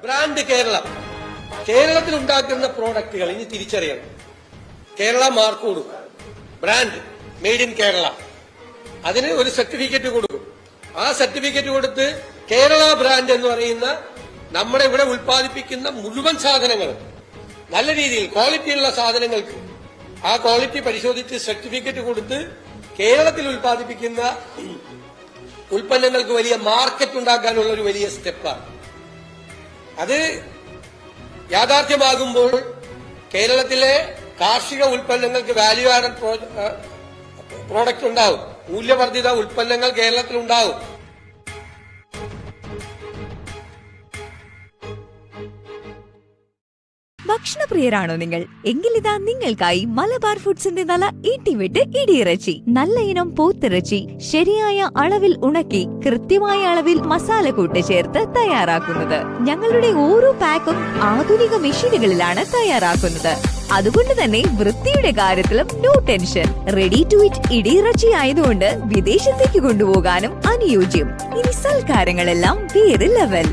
Brand Keralam. കേരളത്തിൽ ഉണ്ടാക്കുന്ന പ്രോഡക്റ്റുകൾ ഇനി തിരിച്ചറിയണം. കേരള മാർക്ക് കൊടുക്കും, ബ്രാൻഡ് മെയ്ഡ് ഇൻ കേരള. അതിന് ഒരു സർട്ടിഫിക്കറ്റ് കൊടുക്കും. ആ സർട്ടിഫിക്കറ്റ് കൊടുത്ത് കേരള ബ്രാൻഡ് എന്ന് പറയുന്ന നമ്മുടെ ഇവിടെ ഉൽപ്പാദിപ്പിക്കുന്ന മുഴുവൻ സാധനങ്ങളും നല്ല രീതിയിൽ ക്വാളിറ്റിയുള്ള സാധനങ്ങൾക്ക് ആ ക്വാളിറ്റി പരിശോധിച്ച് സർട്ടിഫിക്കറ്റ് കൊടുത്ത് കേരളത്തിൽ ഉൽപ്പാദിപ്പിക്കുന്ന ഉൽപ്പന്നങ്ങൾക്ക് വലിയ മാർക്കറ്റ് ഉണ്ടാക്കാനുള്ള ഒരു വലിയ സ്റ്റെപ്പാണ്. അത് യാഥാർത്ഥ്യമാകുമ്പോൾ കേരളത്തിലെ കാർഷിക ഉൽപ്പന്നങ്ങൾക്ക് വാല്യൂ ആഡഡ് പ്രോഡക്റ്റ് ഉണ്ടാവും, മൂല്യവർദ്ധിത ഉൽപ്പന്നങ്ങൾ കേരളത്തിൽ ഉണ്ടാവും. ഭക്ഷണപ്രിയരാണോ നിങ്ങൾ? എങ്കിലിതാ നിങ്ങൾക്കായി മലബാർ ഫുഡ്സിന്റെ നല്ല ഈട്ടിവെട്ട് ഇടിയിറച്ചി. നല്ല ഇനം പോത്തിറച്ചി ശരിയായ അളവിൽ ഉണക്കി കൃത്യമായ അളവിൽ മസാലക്കൂട്ട് ചേർത്ത് തയ്യാറാക്കുന്നത്. ഞങ്ങളുടെ ഓരോ പാക്കും ആധുനിക മെഷീനുകളിലാണ് തയ്യാറാക്കുന്നത്. അതുകൊണ്ട് തന്നെ വൃത്തിയുടെ കാര്യത്തിലും no tension. Ready to eat ഇടിയിറച്ചി ആയതുകൊണ്ട് വിദേശത്തേക്ക് കൊണ്ടുപോകാനും അനുയോജ്യം. ഇനി സൽക്കാരങ്ങളെല്ലാം വേറെ ലെവൽ.